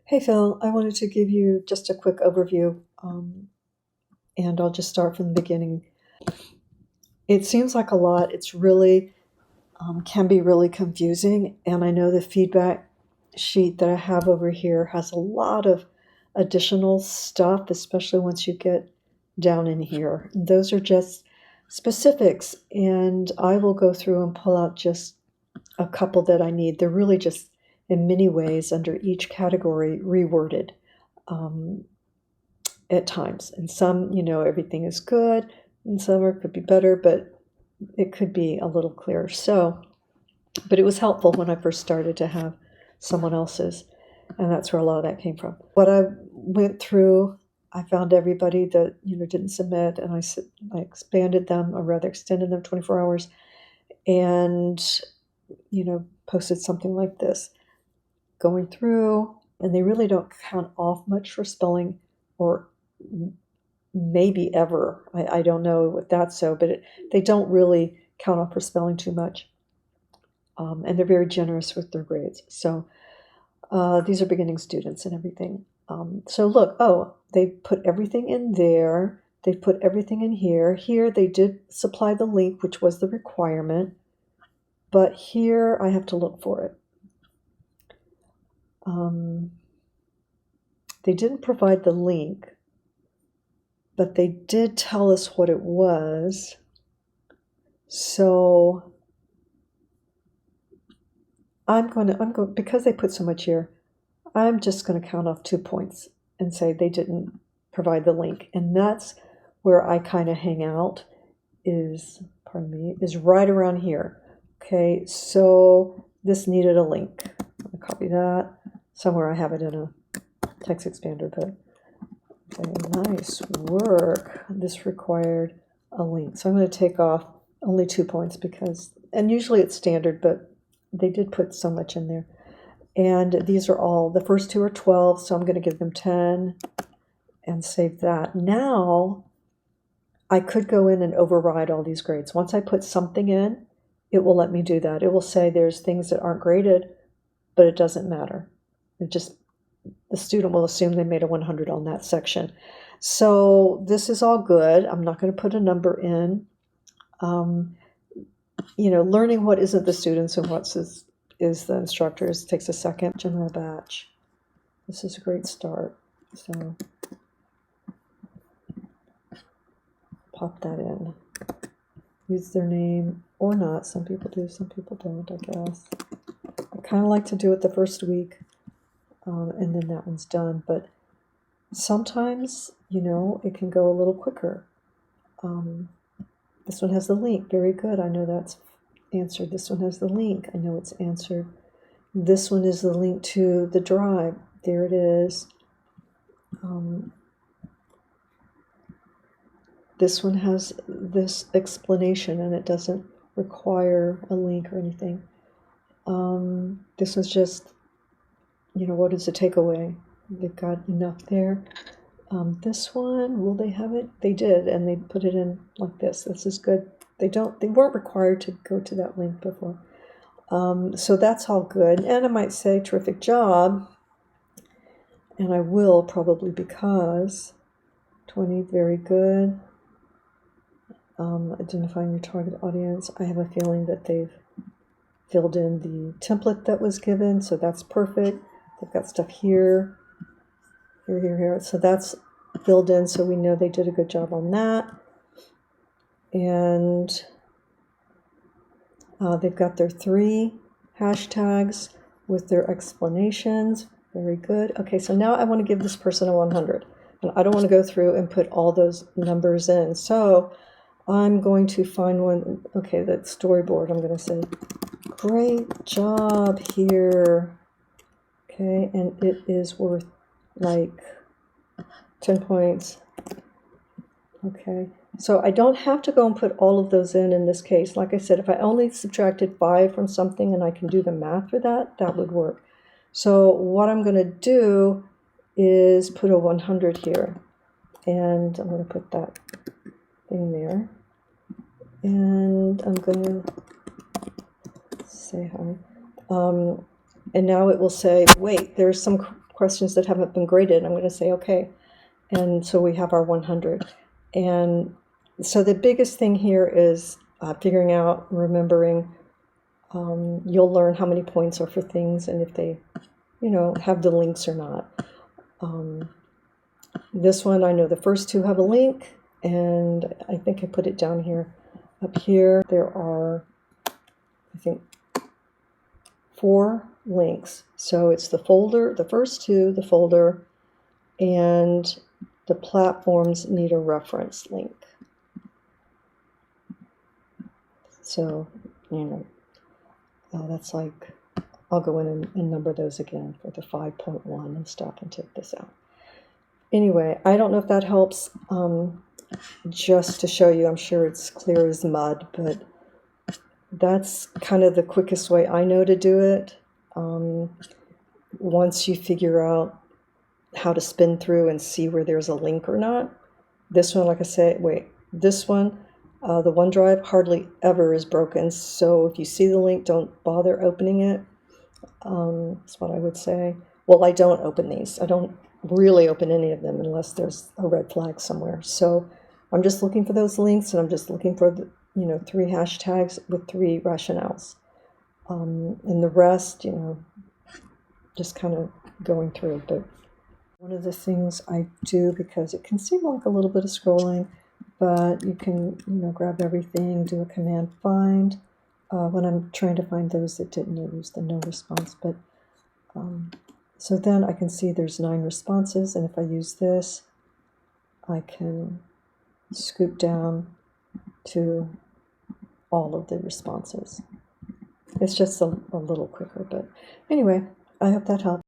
Hey Phil, I wanted to give you just a quick overview, and I'll just start from the beginning. It seems like a lot. It's really can be really confusing, and I know the feedback sheet that I have over here has a lot of additional stuff, especially once you get down in here. Those are just specifics, and I will go through and pull out just a couple that I need. They're really just in many ways under each category reworded. Um, at times. And some, everything is good, and some are, could be better, but it could be a little clearer. So, but it was helpful when I first started to have someone else's, and that's where a lot of that came from. What I went through, I found everybody that didn't submit, and I expanded them, or rather extended them 24 hours, and posted something like this, going through, and they really don't count off much for spelling or maybe ever. I don't know if that's so, but they don't really count off for spelling too much. And they're very generous with their grades. So these are beginning students and everything. So look, they put everything in there. They put everything in here. Here they did supply the link, which was the requirement. But here I have to look for it. They didn't provide the link, but they did tell us what it was. So I'm going because they put so much here, I'm just going to count off 2 points and say they didn't provide the link. And that's where I kind of hang out is right around here. Okay, so this needed a link. I'm going to copy that. Somewhere I have it in a text expander, but okay, nice work. This required a link. So I'm going to take off only 2 points and usually it's standard, but they did put so much in there. And these are all, the first two are 12, so I'm going to give them 10 and save that. Now, I could go in and override all these grades. Once I put something in, it will let me do that. It will say there's things that aren't graded, but it doesn't matter. The student will assume they made a 100 on that section. So this is all good. I'm not going to put a number in. Learning what isn't the students and what is the instructors takes a second. General batch. This is a great start. So pop that in. Use their name or not. Some people do, some people don't, I guess. I kind of like to do it the first week, and then that one's done. But sometimes, it can go a little quicker. This one has the link. Very good. I know that's answered. This one has the link. I know it's answered. This one is the link to the drive. There it is. This one has this explanation, and it doesn't require a link or anything. This one's just, what is the takeaway? They've got enough there. This one, will they have it? They did, and they put it in like this. This is good. They weren't required to go to that link before. So that's all good. And I might say, terrific job. And I will probably because 20, very good. Identifying your target audience. I have a feeling that they've filled in the template that was given, so that's perfect. They've got stuff here. Here. So that's filled in, so we know they did a good job on that. And they've got their 3 hashtags with their explanations. Very good. Okay, so now I want to give this person a 100. And I don't want to go through and put all those numbers in. So I'm going to find one. Okay, that storyboard. I'm going to say, great job here. Okay, and it is worth like 10 points. Okay, so I don't have to go and put all of those in this case. Like I said, if I only subtracted 5 from something and I can do the math for that, that would work. So what I'm going to do is put a 100 here. And I'm going to put that thing there. And I'm going to say hi. And now it will say, wait, there's some questions that haven't been graded, I'm going to say okay. And so we have our 100. And so the biggest thing here is figuring out, remembering. You'll learn how many points are for things and if they, have the links or not. This one, I know the first two have a link, and I think I put it down here. Up here, there are, I think, 4 links. So it's the folder, the first two, the folder, and the platforms need a reference link. So, that's like, I'll go in and number those again for the 5.1 and stuff and take this out. Anyway, I don't know if that helps. Just to show you, I'm sure it's clear as mud, but that's kind of the quickest way I know to do it. Once you figure out how to spin through and see where there's a link or not. This one, like I said, this one, the OneDrive hardly ever is broken. So if you see the link, don't bother opening it. That's what I would say. Well, I don't open these. I don't really open any of them unless there's a red flag somewhere. So I'm just looking for those links, and I'm just looking for the, 3 hashtags with 3 rationales. And the rest, just kind of going through. But one of the things I do, because it can seem like a little bit of scrolling, but you can, grab everything, do a command find. When I'm trying to find those that didn't use the no response, but so then I can see there's 9 responses, and if I use this, I can scoop down to all of the responses. It's just a little quicker, but anyway, I hope that helped.